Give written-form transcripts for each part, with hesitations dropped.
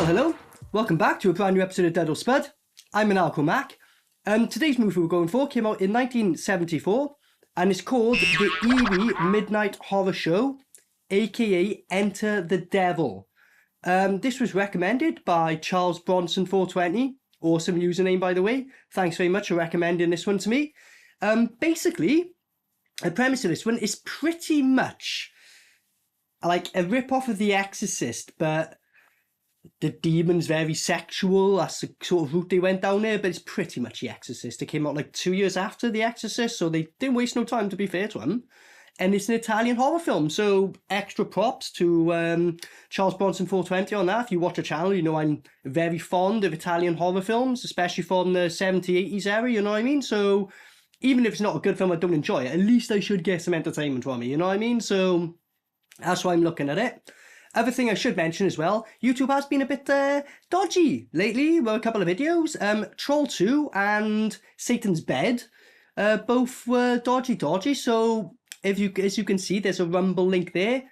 hello. Welcome back to a brand new episode of Dead or Spud. I'm Maniacal Mac. Today's movie we're going for came out in 1974 and it's called the Eerie Midnight Horror Show, aka Enter the Devil. This was recommended by Charles Bronson 420. Awesome username, by the way. Thanks very much for recommending this one to me. Basically, the premise of this one is pretty much like a rip-off of The Exorcist, but the demon's very sexual. That's the sort of route they went down there, but it's pretty much The Exorcist. It came out like 2 years after The Exorcist, so they didn't waste no time, to be fair to them. And it's an Italian horror film, so extra props to Charles Bronson 420 on that. If you watch the channel, you know I'm very fond of Italian horror films, especially from the 70s, 80s era, you know what I mean? So even if it's not a good film I don't enjoy it, at least I should get some entertainment from it, you know what I mean? So that's why I'm looking at it. Other thing I should mention as well, YouTube has been a bit dodgy lately with a couple of videos. Troll 2 and Satan's Bed both were dodgy. So as you can see, there's a Rumble link there.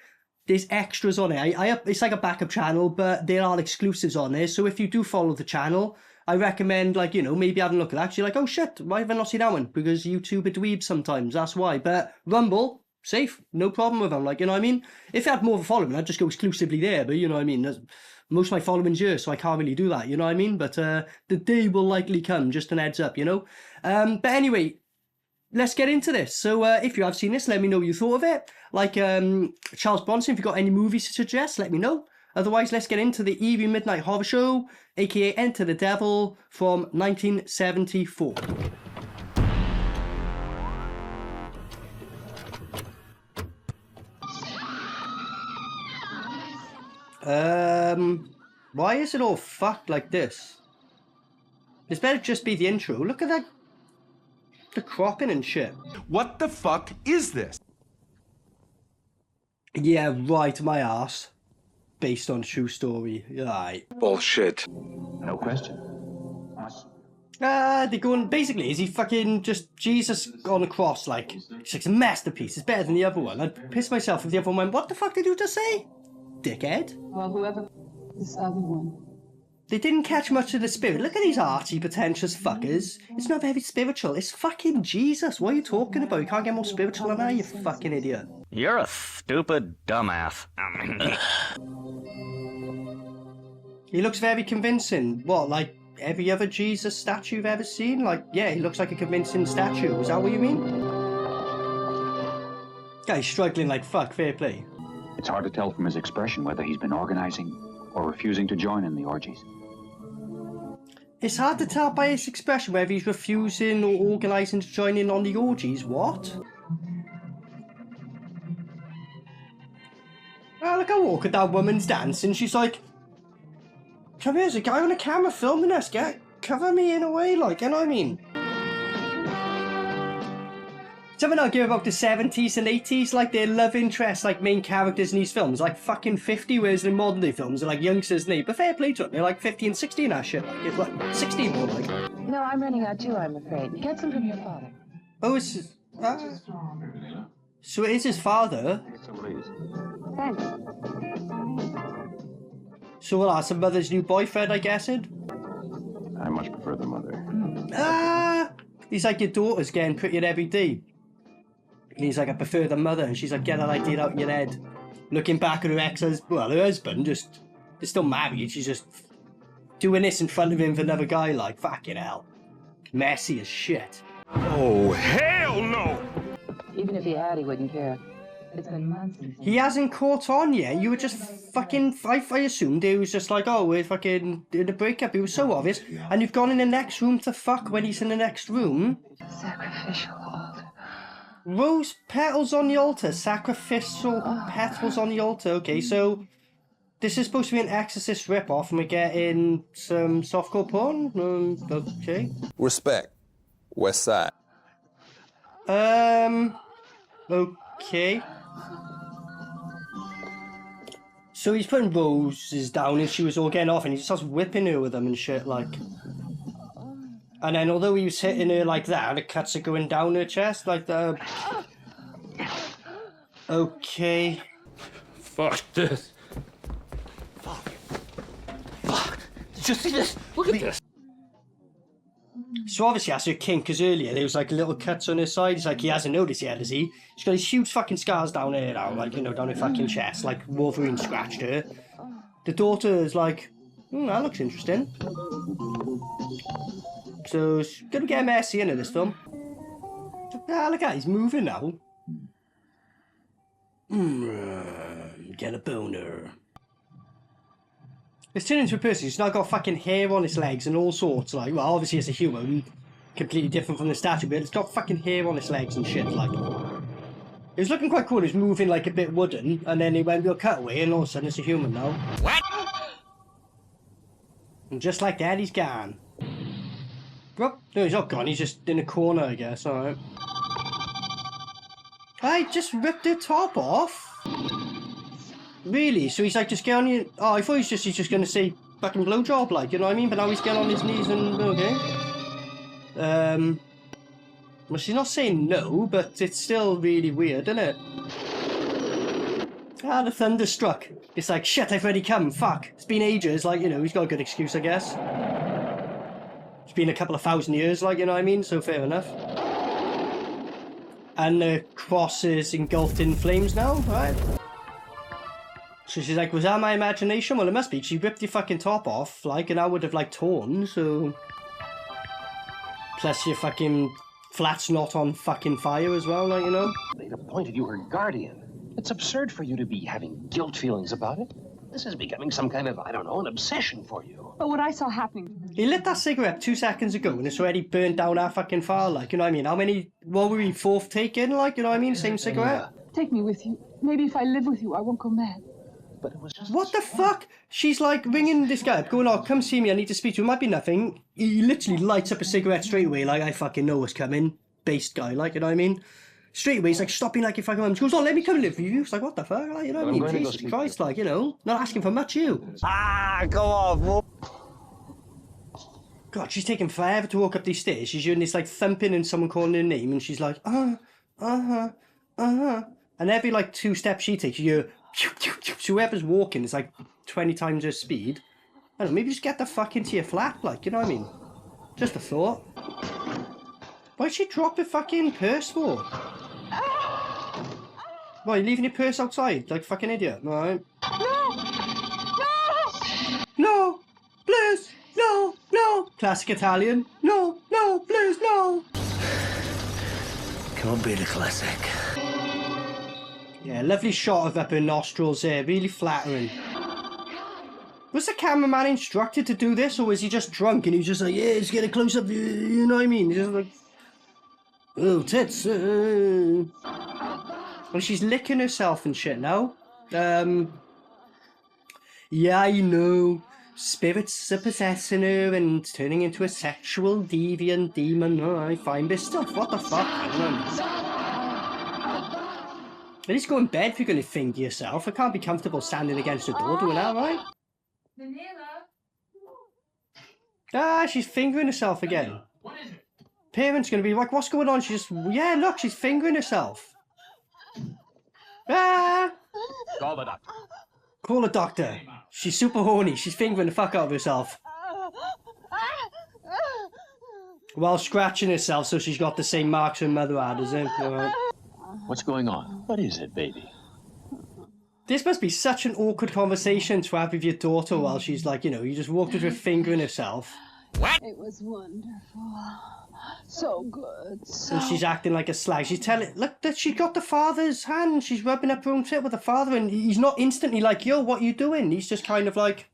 There's extras on it. It's like a backup channel, but there are exclusives on there. So if you do follow the channel, I recommend, like, you know, maybe having a look at that. You're like, oh shit, why have I not seen that one? Because YouTube are dweebs sometimes, that's why. But Rumble, safe, no problem with them, like, you know what I mean? If I had more of a following, I'd just go exclusively there, but you know what I mean? Most of my following's here, so I can't really do that, you know what I mean? But the day will likely come, just an heads up, you know? But anyway, let's get into this. So if you have seen this, let me know what you thought of it. Like Charles Bronson, if you've got any movies to suggest, let me know. Otherwise, let's get into the Eerie Midnight Horror Show, aka Enter the Devil, from 1974. Why is it all fucked like this? This better just be the intro. Look at that. The cropping and shit. What the fuck is this? Yeah, right, my ass. Based on true story. Right. Bullshit. No question. They're going, basically, is he fucking just Jesus on the cross, like, it's like a masterpiece. It's better than the other one. I'd piss myself if the other one went, what the fuck did you just say? Dickhead. Well, whoever this other one. They didn't catch much of the spirit. Look at these arty, pretentious fuckers. It's not very spiritual. It's fucking Jesus. What are you talking about? You can't get more spiritual than that, you fucking idiot. You're a stupid dumbass. He looks very convincing. What, like every other Jesus statue you've ever seen? Like, yeah, he looks like a convincing statue. Is that what you mean? Guy's struggling like fuck. Fair play. It's hard to tell from his expression whether he's been organizing or refusing to join in the orgies. It's hard to tell by his expression whether he's refusing or organising to join in on the orgies. What? Oh, look how awkward that woman's dancing. She's like, come here, there's a guy on a camera filming us. Cover me in a way, like, you know what I mean? Something I give about the 70s and 80s, like their love interest, like main characters in these films, like fucking 50, whereas in modern day films they're like youngsters, and but fair play to them, they're like 50 and 16 that shit, like, it's like 16 more like. No, I'm running out too, I'm afraid. Get some from your father. Oh, it's his, so it is his father? Thanks. So well, that's a mother's new boyfriend, I guess it? I much prefer the mother. He's like, your daughter's getting prettier every day. And he's like, I prefer the mother. And she's like, get that idea out of your head. Looking back at her ex-husband, well, her husband, they're still married. She's just doing this in front of him for another guy, like, fucking hell. Messy as shit. Oh, hell no! Even if he had, he wouldn't care. It's been months since He hasn't caught on yet. You were just fucking, I assumed it was just like, oh, we're fucking in a breakup. It was so obvious. And you've gone in the next room to fuck when he's in the next room. sacrificial altar. Rose petals on the altar. Sacrificial petals on the altar. Okay, so this is supposed to be an Exorcist ripoff, and we're getting some softcore porn. Okay. Respect. West Side. Okay. So he's putting roses down, and she was all getting off, and he just starts whipping her with them and shit, like. And then although he was hitting her like that, it cuts her going down her chest, like the... Okay. Fuck this. Fuck. Just see this. Look at this. So obviously that's her kink, because earlier there was like little cuts on his side. It's like he hasn't noticed yet, has he? She's got these huge fucking scars down here now, like, you know, down her fucking chest, like Wolverine scratched her. The daughter is like, that looks interesting. So it's gonna get messy into this film. Ah, look at that, he's moving now. Get a boner. It's turned into a person. He's now got fucking hair on his legs and all sorts. Like, well, obviously it's a human, completely different from the statue, but it's got fucking hair on his legs and shit. Like, it was looking quite cool. He was moving like a bit wooden, and then he went real cutaway, and all of a sudden it's a human now. What? And just like that, he's gone. Well, no, he's not gone. He's just in a corner, I guess. All right. I just ripped the top off. Really? So he's like, just get on your... Oh, I thought he's just gonna say fucking blowjob, like, you know what I mean? But now he's getting on his knees and... Okay. Well, she's not saying no, but it's still really weird, isn't it? Ah, the thunder struck. It's like, shit, I've already come, fuck. It's been ages, like, you know, he's got a good excuse, I guess. It's been a couple of thousand years, like, you know what I mean? So fair enough. And the cross is engulfed in flames now, right? So she's like, was that my imagination? Well, it must be. She ripped your fucking top off, like, and I would have, like, torn, so... Plus your fucking flat's not on fucking fire as well, like, you know? They'd appointed you her guardian. It's absurd for you to be having guilt feelings about it. This is becoming some kind of, I don't know, an obsession for you. But what I saw happening... He lit that cigarette 2 seconds ago, and it's already burnt down our fucking fire, like, you know what I mean? How many... What were we, fourth take in, like, you know what I mean? Same cigarette? Take me with you. Maybe if I live with you, I won't go mad. But it was just... What the fuck? She's like ringing this guy up, going, oh, come see me, I need to speak to you. It might be nothing. He literally lights up a cigarette straight away, like, I fucking know what's coming. Based guy, like, you know what I mean? Straight away, he's like, stop being like your fucking mum. She goes, oh, let me come live with you. It's like, what the fuck? Like, you know what I mean? Jesus Christ, like, you know, not asking for much, you. Ah, go on. God, she's taking forever to walk up these stairs. She's doing this, like, thumping and someone calling her name, and she's like, And every, like, 2 steps she takes, you hear, so whoever's walking is, like, 20 times her speed. I don't know, maybe just get the fuck into your flat, like, you know what I mean? Just a thought. Why'd she drop her fucking purse for? Why, you leaving your purse outside, like fucking idiot, alright? No! Please! No! No! Classic Italian. No! No! Please, no! Can't be the classic. Yeah, lovely shot of up her nostrils there, really flattering. Was the cameraman instructed to do this, or was he just drunk and he's just like, yeah, just get a close up, you know what I mean? He's just like, oh, tits. Well, she's licking herself and shit now. Yeah, I know. Spirits are possessing her and turning into a sexual deviant demon. Oh, I find this stuff. What the fuck? At least go in bed if you're going to finger yourself. I can't be comfortable standing against the door doing that, right? Ah, she's fingering herself again. What is it? Parents going to be like, what's going on? She's just, yeah, look, she's fingering herself. Ah! Call the doctor. Call a doctor. She's super horny. She's fingering the fuck out of herself. While scratching herself so she's got the same marks her mother had, is it? Right. What's going on? What is it, baby? This must be such an awkward conversation to have with your daughter while she's like, you know, you just walked with her fingering herself. What? It was wonderful. So good. So... And she's acting like a slag. She's telling, look, that she got the father's hand. She's rubbing up her own tit with the father, and he's not instantly like, yo, what are you doing? He's just kind of like,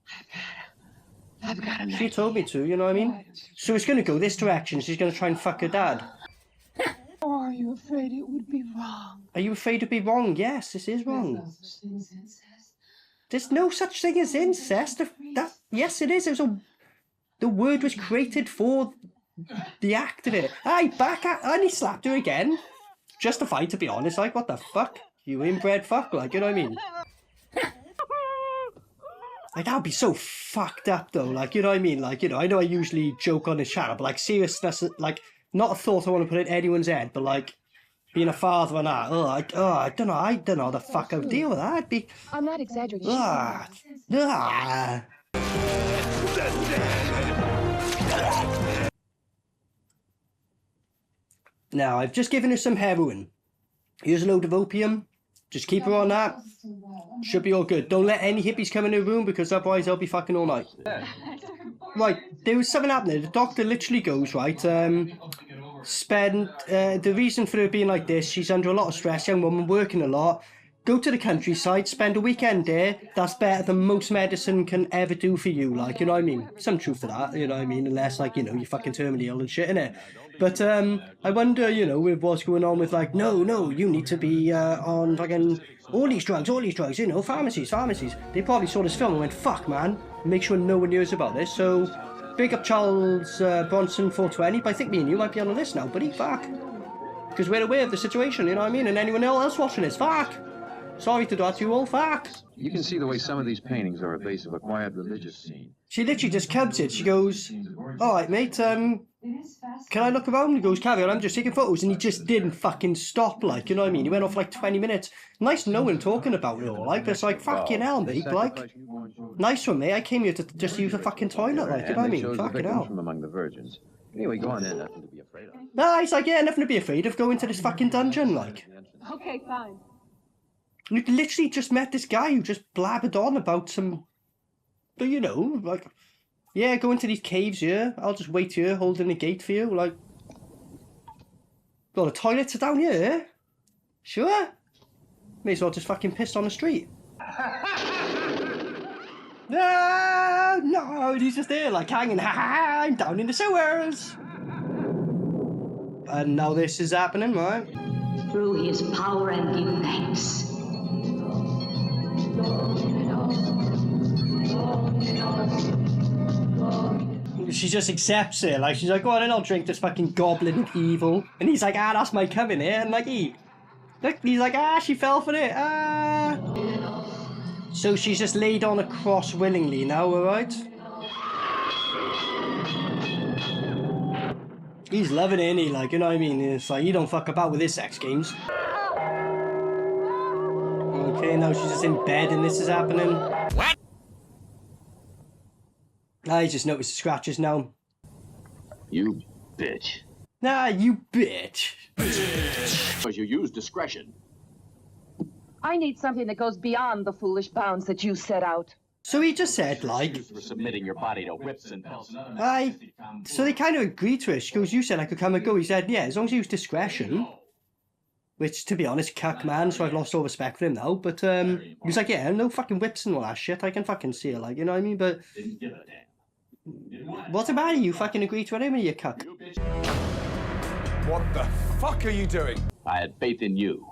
I've got a she told me to, you know what I mean? So it's going to go this direction. She's going to try and fuck her dad. Or are you afraid it would be wrong? Are you afraid it'd be wrong? Yes, this is wrong. There's no such thing as incest. Yes, it is. The word was created for the act of it. Aye, and he slapped her again. Justified, to be honest. Like, what the fuck? You inbred fuck, like, you know what I mean? Like, that would be so fucked up, though. Like, you know what I mean? Like, you know, I know I usually joke on this channel, but, like, seriousness, like, not a thought I want to put in anyone's head, but, like, being a father and that, I don't know the fuck I would deal with that. I'd be... I'm not exaggerating. Now, I've just given her some heroin. Here's a load of opium. Just keep her on that. Should be all good. Don't let any hippies come in the room because otherwise they'll be fucking all night. Right, there was something happening. The doctor literally goes, right, the reason for her being like this, she's under a lot of stress, young woman, working a lot. Go to the countryside, spend a weekend there. That's better than most medicine can ever do for you, like, you know what I mean? Some truth to that, you know what I mean? Unless, like, you know, you're fucking terminally ill and shit, innit? But, I wonder, you know, with what's going on with, like, no, you need to be, on, fucking, all these drugs, you know, pharmacies. They probably saw this film and went, fuck, man, make sure no one hears about this. So, big up Charles Bronson 420, but I think me and you might be on the list now, buddy, fuck. Because we're aware of the situation, you know what I mean? And anyone else watching this, fuck. Sorry to dot you all, fuck. You can see the way some of these paintings are a base of a quiet religious scene. She literally just cubs it. She goes, alright, mate, can I look around? He goes, carry on, I'm just taking photos. And he just didn't fucking stop, like, you know what I mean? He went off like 20 minutes. Nice knowing talking about it all, like, but it's like, fucking hell, mate, like, nice one, mate. I came here to just use a fucking toilet, like, you know what I mean? Fucking hell. From among the virgins. Anyway, go on in, nothing to be afraid of. Nah, he's like, yeah, nothing to be afraid of, going to this fucking dungeon, like. Okay, fine. You literally just met this guy who just blabbered on about some, but you know, like, yeah, go into these caves here. I'll just wait here, holding the gate for you. Like, well, the toilets are down here. Sure. May as well just fucking piss on the street. No, he's just there, like, hanging. I'm down in the sewers. And now this is happening, right? Through his power and defense. She just accepts it, like, she's like, go on in, I'll drink this fucking goblin of evil. And he's like, that's my coming here, and like, he's like, she fell for it, So she's just laid on a cross willingly now, alright? He's loving it, ain't he? Like, you know what I mean? It's like, you don't fuck about with his sex games. Okay, now she's just in bed and this is happening. What? I just noticed the scratches now. You bitch. Nah, you bitch. Because you use discretion. I need something that goes beyond the foolish bounds that you set out. So he just said, like... For submitting your body to whips and bells. So they kind of agreed to it. She goes, you said I could come and go. He said, yeah, as long as you use discretion. Which, to be honest, cuck man, so I've lost all respect for him now. But he was like, yeah, no fucking whips and all that shit. I can fucking see it, like, you know what I mean? But... What about you? Fucking agree to it, him, you cuck? What the fuck are you doing? I had faith in you.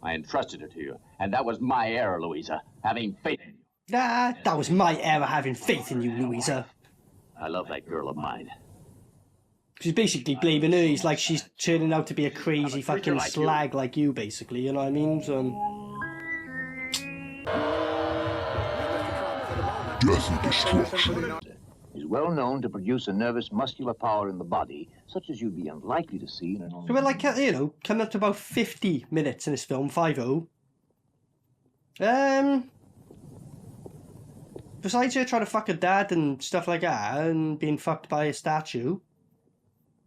I entrusted it to you. And that was my error, Louisa. Having faith in you. That was my error, having faith in you, Louisa. I love that girl of mine. She's basically blaming her. He's like, she's turning out to be a crazy fucking like slag like you, basically. You know what I mean? So... Death and destruction. Is well known to produce a nervous muscular power in the body, such as you'd be unlikely to see in a normal... So we're like, you know, coming up to about 50 minutes in this film, 50. Besides her trying to fuck her dad and stuff like that, and being fucked by a statue,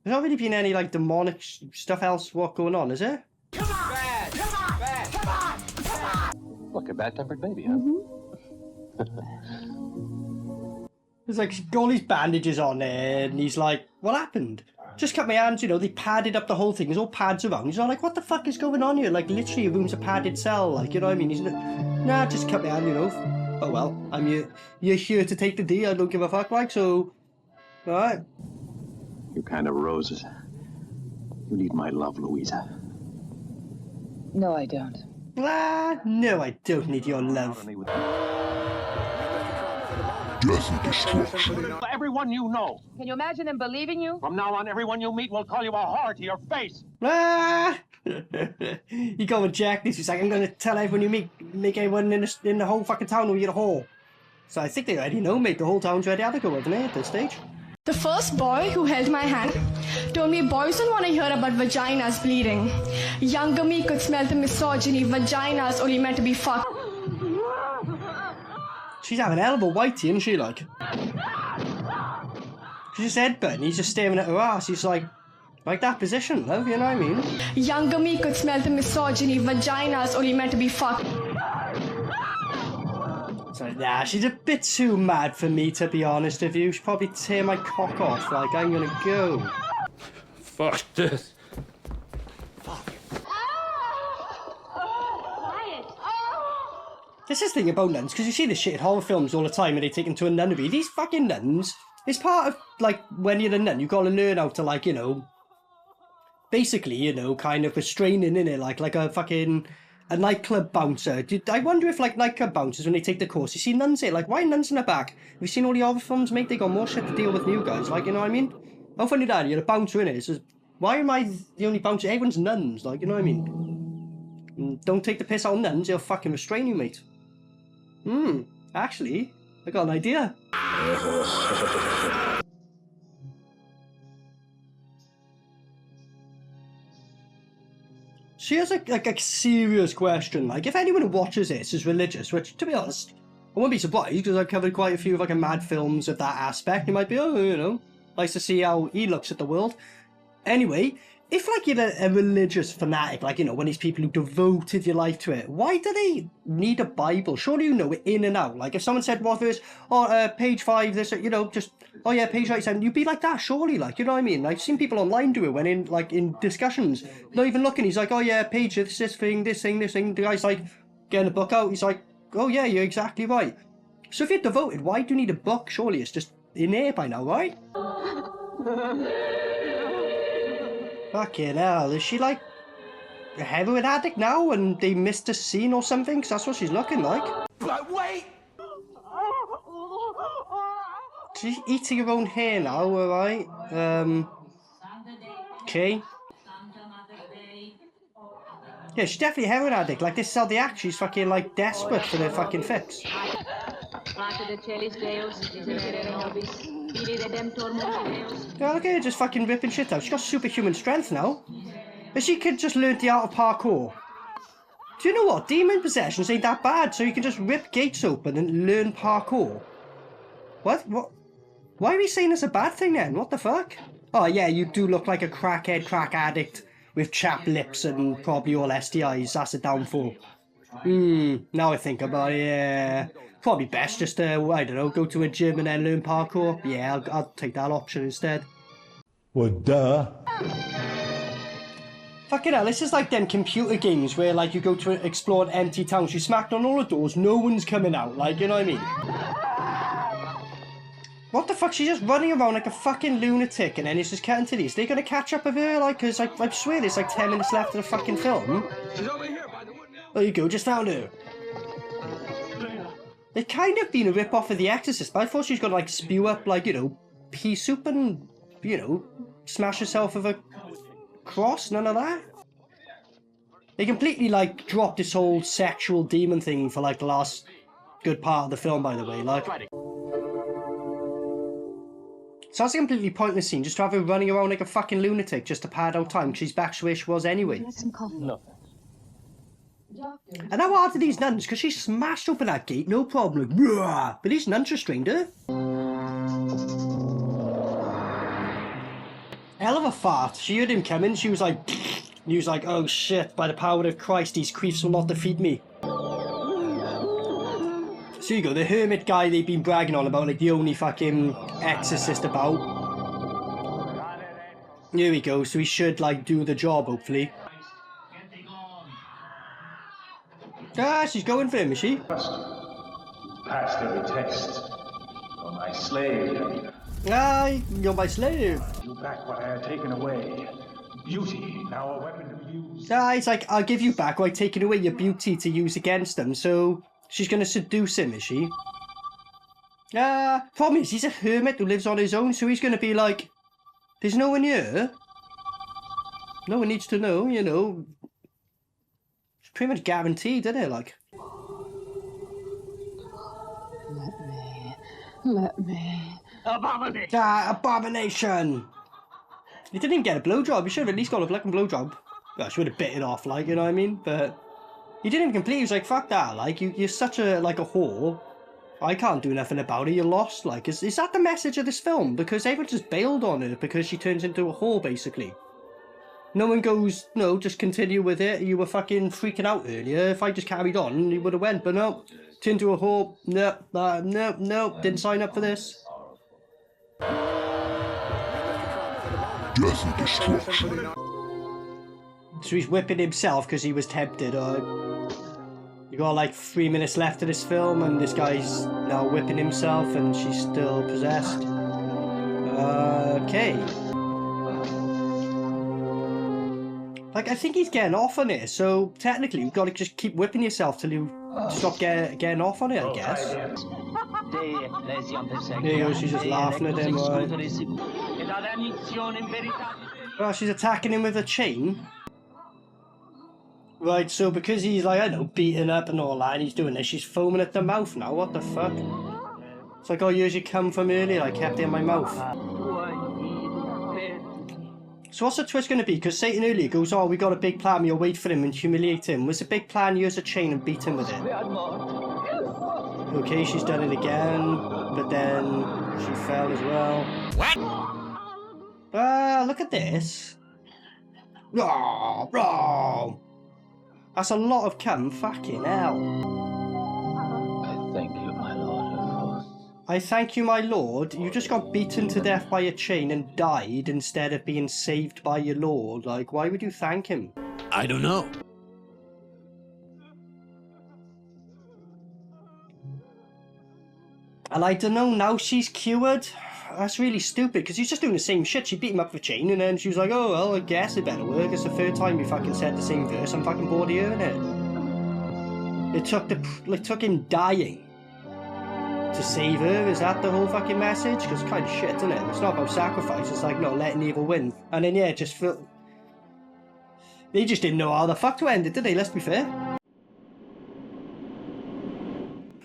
there's not really been any, like, demonic stuff else going on, is there? Come on! Bad! Come on! Bad! Come on! Come on! Look, a bad-tempered baby, huh? There's like all these bandages on there, and he's like, what happened? Just cut my hands, you know, they padded up the whole thing, there's all pads around. He's all like, what the fuck is going on here? Like, literally, your room's a padded cell, like, you know what I mean? He's like, nah, just cut my hand, you know. Oh well, you're here to take the D, I don't give a fuck, like, so, alright. You kind of roses. You need my love, Louisa. No, I don't. No, I don't need your love. Death and destruction. Everyone you know. Can you imagine them believing you? From now on, everyone you meet will call you a whore to your face. You go and Jack this. He's like, I'm going to tell everyone you meet, make everyone in the whole fucking town know you're a whore. So I think they already know, mate. The whole town's ready to go, haven't they, at this stage? The first boy who held my hand told me boys don't want to hear about vaginas bleeding. Younger me could smell the misogyny. Vaginas only meant to be fucked. She's having a hell of a whitey, isn't she, like? She's just headbutting, he's just staring at her ass. He's like that position, love, you know what I mean? Younger me could smell the misogyny. Vaginas only meant to be fucked. So, nah, she's a bit too mad for me, to be honest with you. She'd probably tear my cock off, like, I'm gonna go. Fuck this. This is the thing about nuns, because you see this shit in horror films all the time when they take them to a nunnery. These fucking nuns, it's part of, like, when you're a nun, you've got to learn how to, like, you know, basically, you know, kind of restraining, innit? Like a nightclub bouncer. I wonder if, like, nightclub bouncers, when they take the course, you see nuns here, like, why nuns in the back? Have you seen all the horror films, mate? They got more shit to deal with than you guys, like, you know what I mean? How funny that, you're a bouncer, innit? It's just, why am I the only bouncer? Everyone's nuns, like, you know what I mean? And don't take the piss out of nuns, they'll fucking restrain you, mate. Actually, I got an idea. So here's a serious question. Like, if anyone who watches this is religious, which, to be honest, I wouldn't be surprised, because I've covered quite a few like mad films of that aspect. You might be, oh, you know, likes to see how he looks at the world. Anyway, if, like, you're a religious fanatic, like, you know, one of these people who devoted your life to it, why do they need a Bible? Surely you know it in and out. Like, if someone said, what verse? Oh, page 5, this, you know, just, oh yeah, page 97, you'd be like that, surely, like, you know what I mean? I've seen people online do it when in, like, in discussions, not even looking, he's like, oh yeah, page, this thing. The guy's like, getting a book out, he's like, oh yeah, you're exactly right. So if you're devoted, why do you need a book? Surely it's just in there by now, right? Fucking hell, is she like a heroin addict now and they missed a scene or something? Because that's what she's looking like. But wait! She's eating her own hair now, alright? Okay. Yeah, she's definitely a heroin addict. Like, this is how they act. She's fucking, like, desperate for their fucking fix. Yeah, look at her just fucking ripping shit out. She's got superhuman strength now. But she could just learn the art of parkour. Do you know what? Demon possessions ain't that bad, so you can just rip gates open and learn parkour. What? Why are we saying it's a bad thing then? What the fuck? Oh yeah, you do look like a crack addict with chapped lips and probably all STIs. That's a downfall. Now I think about it, yeah. Probably best just to, I don't know, go to a gym and then learn parkour. Yeah, I'll take that option instead. Well, duh. Fucking hell, this is like them computer games where, like, you go to explore an empty town, she smacked on all the doors, no one's coming out, like, you know what I mean? What the fuck, she's just running around like a fucking lunatic and then it's just cutting to these. They're gonna catch up with her, like, cause I swear there's like 10 minutes left of the fucking film. She's over here by the wood now. There you go, just found her. They've kind of been a rip-off of The Exorcist, but I thought she was gonna, like, spew up, like, you know, pea soup and, you know, smash herself with a cross, none of that. They completely, like, dropped this whole sexual demon thing for, like, the last good part of the film, by the way, like. So that's a completely pointless scene, just to have her running around like a fucking lunatic just to pad out time, because she's back to where she was anyway. Some coffee. No. And how hard are these nuns? Because she smashed open that gate, no problem. Like, bruh. But these nuns restrained her. Hell of a fart. She heard him coming, she was like, he was like, oh shit, by the power of Christ, these creeps will not defeat me. So you go, the hermit guy they've been bragging on about, like the only fucking exorcist about. Here we go, so he should, like, do the job, hopefully. Ah, she's going for him, is she? Passed every test. You're my slave. Ah, you're my slave. You back what I had taken away. Beauty, now a weapon to be used. Ah, it's like, I'll give you back while taking away your beauty to use against them, so she's gonna seduce him, is she? Problem is, he's a hermit who lives on his own, so he's gonna be like, there's no one here. No one needs to know, you know. It's pretty much guaranteed, isn't it, like? Let me. Abomination! Abomination! He didn't even get a blowjob, he should have at least got a fucking blowjob. Well, she would have bit it off, like, you know what I mean? But he didn't even complete, he was like, fuck that, like, you're such a, like, a whore. I can't do nothing about it, you're lost. Like, is that the message of this film? Because everyone just bailed on her because she turns into a whore, basically. No one goes, no, just continue with it. You were fucking freaking out earlier. If I just carried on, you would have went. But no, turned to a whore. No, didn't sign up for this. Death and destruction. So he's whipping himself because he was tempted. You got like 3 minutes left of this film, and this guy's now whipping himself, and she's still possessed. Okay. Like, I think he's getting off on it, so technically you've got to just keep whipping yourself till you stop getting off on it, I guess. There you go, she's just laughing at him. Oh, she's attacking him with a chain. Right, so because he's like, I don't know, beaten up and all that, and he's doing this, she's foaming at the mouth now, what the fuck? It's like, oh, here's your cum from earlier, I kept it in my mouth. So what's the twist going to be? Because Satan earlier goes, oh, we got a big plan, we'll wait for him and humiliate him. Was the big plan, use a chain and beat him with it? Okay, she's done it again, but then she fell as well. What? Look at this. Oh, bro. That's a lot of cum, fucking hell. I thank you, my lord, of course. I thank you, my lord. You just got beaten to death by a chain and died instead of being saved by your lord. Like, why would you thank him? I don't know. And I don't know, now she's cured. That's really stupid, because he's just doing the same shit. She beat him up with a chain, and then she was like, oh, well, I guess it better work. It's the third time we fucking said the same verse. I'm fucking bored of hearing it. It took him dying to save her. Is that the whole fucking message? Because it's kind of shit, isn't it? It's not about sacrifice. It's like, no, letting evil win. And then, yeah, just feel... They just didn't know how the fuck to end it, did they? Let's be fair.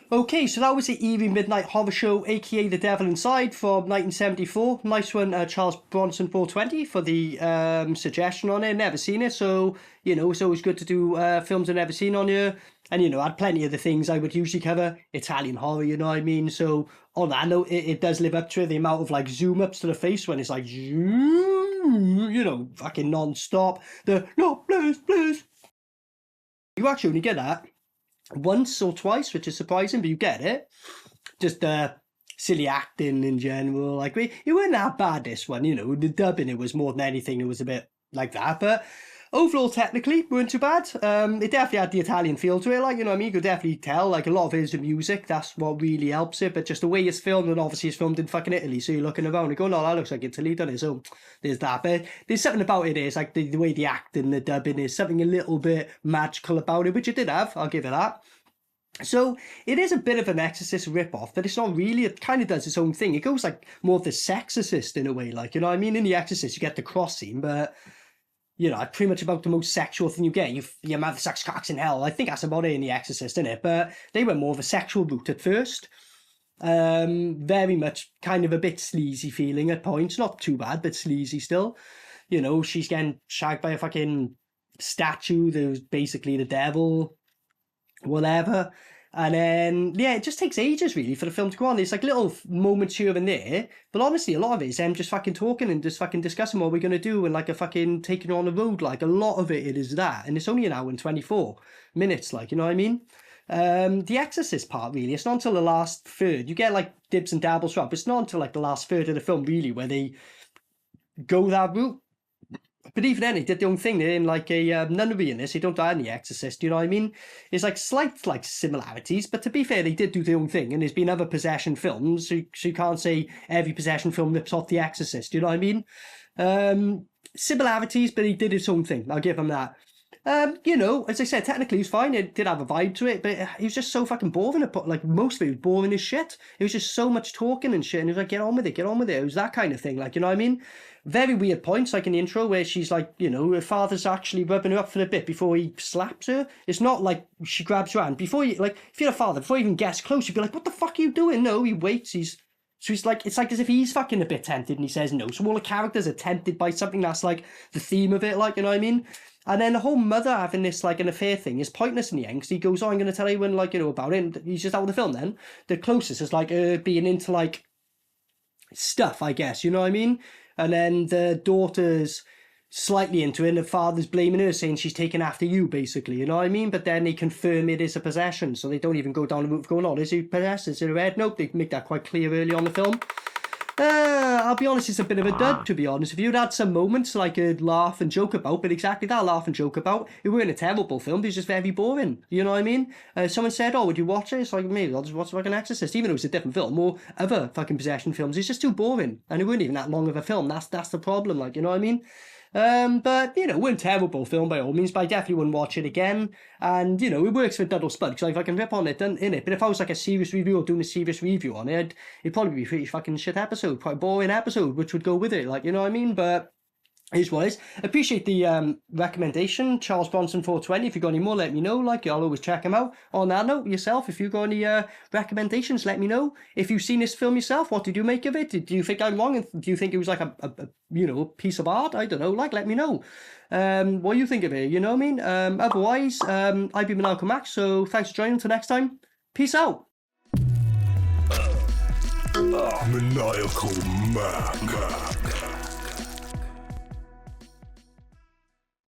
Okay, so that was the Eerie Midnight Horror Show, aka The Devil Inside, from 1974. Nice one, Charles Bronson 420, for the suggestion on it. Never seen it, so, you know, it's always good to do films I've never seen on here. And, you know, I had plenty of the things I would usually cover. Italian horror, you know what I mean? So, on that note, it does live up to it. The amount of, like, zoom-ups to the face when it's like, you know, fucking non-stop. No, please. You actually only get that once or twice, which is surprising, but you get it. Just silly acting in general. Like, it weren't that bad, this one, you know. The dubbing, it was more than anything, it was a bit like that, but overall, technically, weren't too bad. It definitely had the Italian feel to it, like, you know what I mean? You could definitely tell, like, a lot of it is the music, that's what really helps it, but just the way it's filmed, and obviously it's filmed in fucking Italy, so you're looking around and going, oh, that looks like Italy, doesn't it? So, there's that, but there's something about it, it's like the way the acting, the dubbing is, something a little bit magical about it, which it did have, I'll give it that. So, it is a bit of an Exorcist rip-off, but it's not really, it kind of does its own thing. It goes like more of the Sexorcist in a way, like, you know what I mean? In the Exorcist, you get the cross scene, but, you know, pretty much about the most sexual thing you get. Your mother sucks cocks in hell. I think that's about it in the Exorcist, isn't it? But they went more of a sexual route at first. Very much kind of a bit sleazy feeling at points. Not too bad, but sleazy still. You know, she's getting shagged by a fucking statue that was basically the devil, whatever. And then, yeah, it just takes ages, really, for the film to go on. There's, like, little moments here and there, but honestly, a lot of it is them just fucking talking and just fucking discussing what we're going to do and, like, a fucking taking on the road. Like, a lot of it is that, and it's only an hour and 24 minutes, like, you know what I mean? The Exorcist part, really, it's not until the last third. You get, like, dibs and dabbles throughout, but it's not until, like, the last third of the film, really, where they go that route. But even then, they did their own thing. They're in, like, a nunnery in this. They don't die in The Exorcist, you know what I mean? It's, like, slight, like, similarities. But to be fair, they did do their own thing. And there's been other possession films. So you can't say every possession film rips off The Exorcist, you know what I mean? Similarities, but he did his own thing. I'll give him that. You know, as I said, technically it was fine. It did have a vibe to it, but it was just so fucking boring. Like, most of it was boring as shit. It was just so much talking and shit, and it was like, get on with it. It was that kind of thing, like, you know what I mean? Very weird points, like in the intro, where she's like, you know, her father's actually rubbing her up for a bit before he slaps her. It's not like she grabs her hand. Before you, like, if you're a father, before he even gets close, you'd be like, what the fuck are you doing? No, he waits, So he's like, it's like as if he's fucking a bit tempted and he says no. So all the characters are tempted by something that's like the theme of it, like, you know what I mean? And then the whole mother having this, like, an affair thing is pointless in the end, because he goes, oh, I'm going to tell everyone, like, you know, about it, and he's just out of the film then. The closest is, like, being into, like, stuff, I guess, you know what I mean? And then the daughter's slightly into it, and the father's blaming her, saying she's taken after you, basically, you know what I mean? But then they confirm it is a possession, so they don't even go down the route of going, oh, is he possessed? Is it a head? Nope, they make that quite clear early on the film. I'll be honest, it's a bit of a dud, to be honest. If you'd had some moments like a laugh and joke about, but exactly that, laugh and joke about, it weren't a terrible film, it was just very boring, you know what I mean? Someone said, oh, would you watch it? It's like, maybe I'll just watch like an Exorcist, even though it's a different film, or other fucking possession films, it's just too boring, and it weren't even that long of a film, that's the problem, like, you know what I mean? But, you know, it weren't a terrible film by all means, but I definitely wouldn't watch it again. And, you know, it works for DUD or Spud, because I can rip on it, in it. But if I was like a serious review or doing a serious review on it, it'd probably be a pretty fucking shit episode, quite a boring episode, which would go with it, like, you know what I mean? But here's what it is. Appreciate the recommendation, Charles Bronson 420. If you've got any more, let me know. Like, I'll always check them out. On that note, yourself, if you've got any recommendations, let me know. If you've seen this film yourself, what did you make of it? Do you think I'm wrong? Do you think it was like a you know, piece of art? I don't know. Like, let me know. What do you think of it? You know what I mean? Otherwise, I've been Maniacal Max, so thanks for joining. Until next time, peace out. Maniacal Mac.